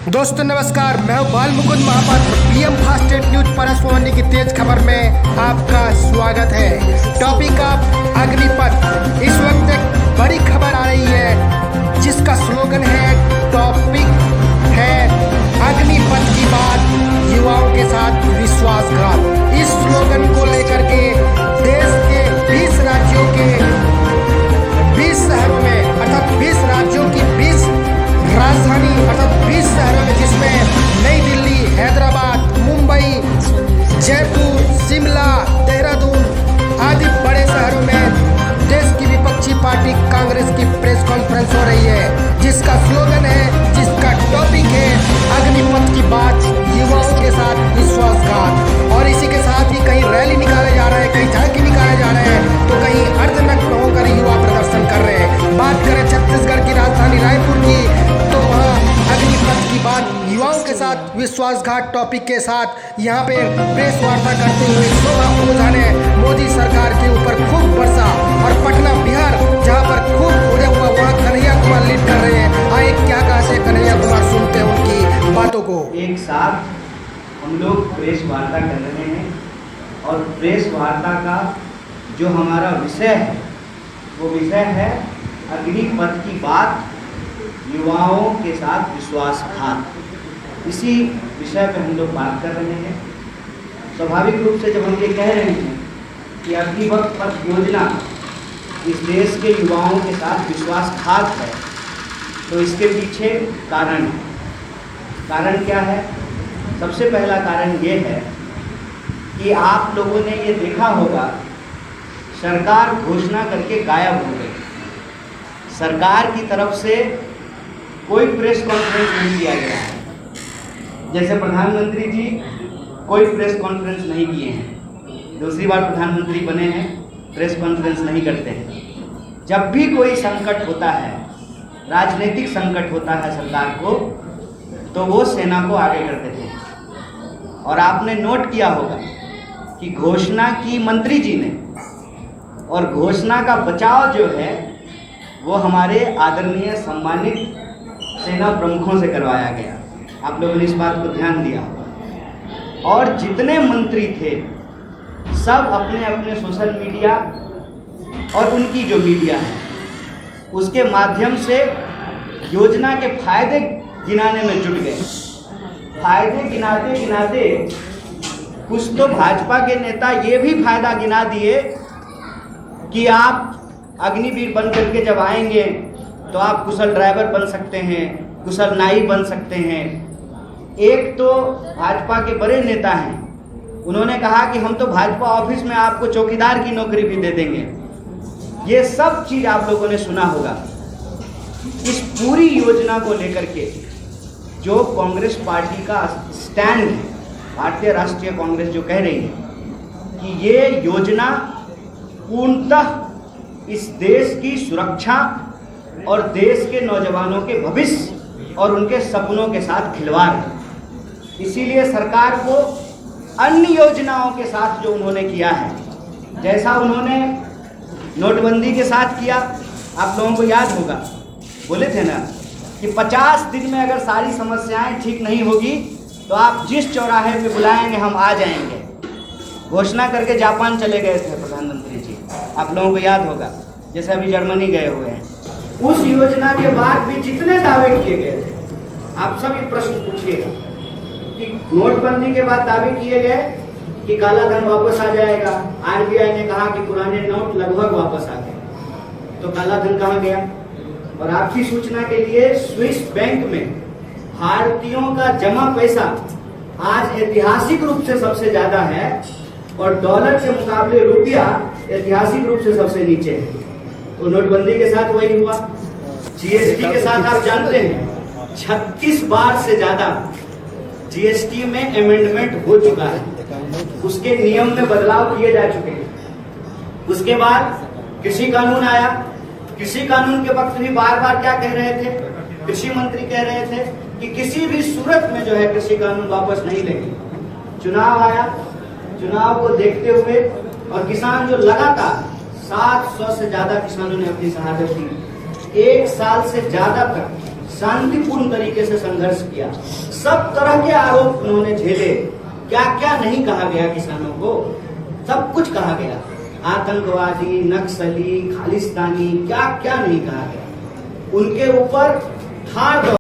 दोस्तों नमस्कार, मैं हूं Bal Mukund Mahapatra. PM fast news परस पवनी की तेज खबर में आपका स्वागत है। Topic of Agnipath. इस वक्त एक बड़ी खबर आ रही है जिसका स्लोगन है, टॉपिक है अग्निपथ की बात, युवाओं के साथ विश्वासघात। इस स्लोगन को लेकर के देश के 20 राज्यों के 20 शहरों में अर्थात 20 राज्यों की 20 राजधानी अर्थात 20 शहरों में, जिसमें नई दिल्ली, हैदराबाद, मुंबई, जयपुर, शिमला, देहरादून आदि बड़े शहरों में देश की विपक्षी पार्टी कांग्रेस की प्रेस कॉन्फ्रेंस हो रही है, जिसका स्लोगन है, जिसका टॉपिक है अग्निपथ की बात, युवाओं के साथ विश्वासघात। और इसी के साथ ही कहीं रैली निकाले जा रहे हैं, कहीं झांकी निकाले जा रहे हैं, तो कहीं अर्धनग्न होकर युवा प्रदर्शन कर रहे हैं। बात करें छत्तीसगढ़ की राजधानी रायपुर की, तो वहाँ अग्निपथ की बात, युवाओं के साथ विश्वासघात टॉपिक के साथ यहाँ पे प्रेस वार्ता करते हुए शोभा ओझा ने मोदी सरकार के ऊपर खूब बरसा। और पटना बिहार जहाँ पर खूब उड़े हुआ, वहाँ कन्हैया कुमार लीड कर रहे हैं। आए क्या कहते हैं कन्हैया कुमार, सुनते हैं उनकी बातों को। एक साथ हम लोग प्रेस वार्ता कर रहे हैं और प्रेस वार्ता का जो हमारा विषय है वो विषय है अग्निपथ की बात, युवाओं के साथ विश्वासघात। इसी विषय पे हम लोग बात कर रहे हैं। स्वाभाविक रूप से जब हम ये कह रहे हैं कि अग्निपथ योजना इस देश के युवाओं के साथ विश्वासघात है, तो इसके पीछे कारण है। कारण क्या है? सबसे पहला कारण ये है कि आप लोगों ने ये देखा होगा, सरकार घोषणा करके गायब हो गई। सरकार की तरफ से कोई प्रेस कॉन्फ्रेंस नहीं किया गया है। जैसे प्रधानमंत्री जी कोई प्रेस कॉन्फ्रेंस नहीं किए हैं, दूसरी बार प्रधानमंत्री बने हैं, प्रेस कॉन्फ्रेंस नहीं करते हैं। जब भी कोई संकट होता है, राजनीतिक संकट होता है सरकार को, तो वो सेना को आगे कर देते हैं। और आपने नोट किया होगा कि घोषणा की मंत्री जी ने, और घोषणा का बचाव जो है वो हमारे आदरणीय सम्मानित सेना प्रमुखों से करवाया गया। आप लोगों ने इस बात को ध्यान दिया। और जितने मंत्री थे सब अपने अपने सोशल मीडिया और उनकी जो मीडिया है उसके माध्यम से योजना के फायदे गिनाने में जुट गए। फायदे गिनाते गिनाते कुछ तो भाजपा के नेता ये भी फायदा गिना दिए कि आप अग्निवीर बन करके जब आएंगे तो आप कुशल ड्राइवर बन सकते हैं, कुशल नाई बन सकते हैं। एक तो भाजपा के बड़े नेता हैं, उन्होंने कहा कि हम तो भाजपा ऑफिस में आपको चौकीदार की नौकरी भी दे देंगे। ये सब चीज़ आप लोगों ने सुना होगा। इस पूरी योजना को लेकर के जो कांग्रेस पार्टी का स्टैंड है, भारतीय राष्ट्रीय कांग्रेस जो कह रही है कि ये योजना पूर्णतः इस देश की सुरक्षा और देश के नौजवानों के भविष्य और उनके सपनों के साथ खिलवाड़ है। इसीलिए सरकार को अन्य योजनाओं के साथ जो उन्होंने किया है, जैसा उन्होंने नोटबंदी के साथ किया, आप लोगों को याद होगा, बोले थे ना कि 50 दिन में अगर सारी समस्याएं ठीक नहीं होगी तो आप जिस चौराहे पे बुलाएंगे हम आ जाएंगे। घोषणा करके जापान चले गए थे प्रधानमंत्री जी, आप लोगों को याद होगा, जैसे अभी जर्मनी गए हुए हैं। उस योजना के बाद भी जितने दावे किए गए थे, आप सब ये प्रश्न पूछिएगा कि नोटबंदी के बाद दावे किए गए कि काला धन वापस आ जाएगा। आरबीआई ने कहा कि पुराने नोट लगभग वापस आ गए, तो काला धन कहाँ गया? और आपकी सूचना के लिए स्विस बैंक में भारतीयों का जमा पैसा आज ऐतिहासिक रूप से सबसे ज्यादा है और डॉलर के मुकाबले रुपया ऐतिहासिक रूप से सबसे नीचे है। तो नोटबंदी के साथ वही हुआ। जीएसटी के साथ आप जानते हैं 36 बार से ज्यादा जीएसटी में अमेंडमेंट हो चुका है, उसके नियम में बदलाव किए जा चुके हैं। उसके बाद कृषि कानून आया। कृषि कानून के वक्त भी बार बार क्या कह रहे थे, कृषि मंत्री कह रहे थे कि किसी भी सूरत में जो है कृषि कानून वापस नहीं लेंगे। चुनाव आया, चुनाव को देखते हुए और किसान जो लगातार 700 से ज्यादा किसानों ने अपनी शहादत दी। एक साल से ज्यादा तक शांतिपूर्ण तरीके से संघर्ष किया। सब तरह के आरोप उन्होंने झेले। क्या क्या नहीं कहा गया किसानों को, सब कुछ कहा गया। आतंकवादी, नक्सली, खालिस्तानी, क्या क्या नहीं कहा गया। उनके ऊपर ठाड़